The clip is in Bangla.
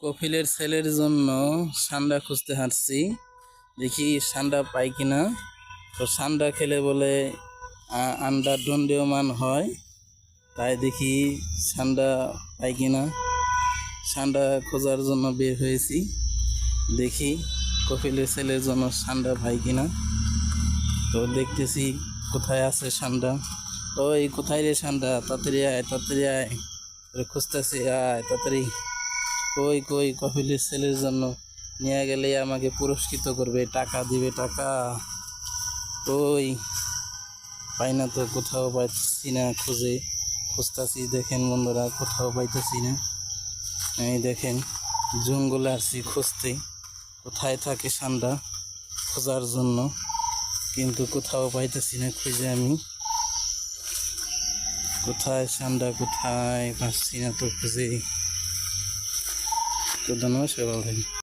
কফিলের ছেলের জন্য সান্ডা খুঁজতে হাঁটছি, দেখি সান্ডা পাই কিনা। তো সান্ডা খেলে বলে আন্ডা দণ্ডীয়মান হয়, তাই দেখি সান্ডা পাই কিনা। সান্ডা খোঁজার জন্য বের হয়েছি, দেখি কফিলের ছেলের জন্য সান্ডা পাই কিনা। তো দেখতেছি কোথায় আছে সান্ডা। ওই কোথায় রে সান্ডা, তাড়াতাড়ি আয়, তাড়াতাড়ি আয়, খুঁজতেছি, আয় তাড়াতাড়ি। কই কই কফিলের ছেলের জন্য নিয়ে গেলে আমাকে পুরস্কৃত করবে, টাকা দিবে, টাকা। কই পাই না তো, কোথাও পাইতেছি না, খুঁজতেছি। দেখেন বন্ধুরা, কোথাও পাইতেছি না। এই দেখেন, জঙ্গলে আসছি খুঁজতে, কোথায় থাকে সান্ডা খোঁজার জন্য, কিন্তু কোথাও পাইতেছি না খুঁজে আমি। কোথায় সান্ডা, কোথায় পাচ্ছি না তো খুঁজে। তো ধন্যবাদ, সবাই ভালো থাকবেন।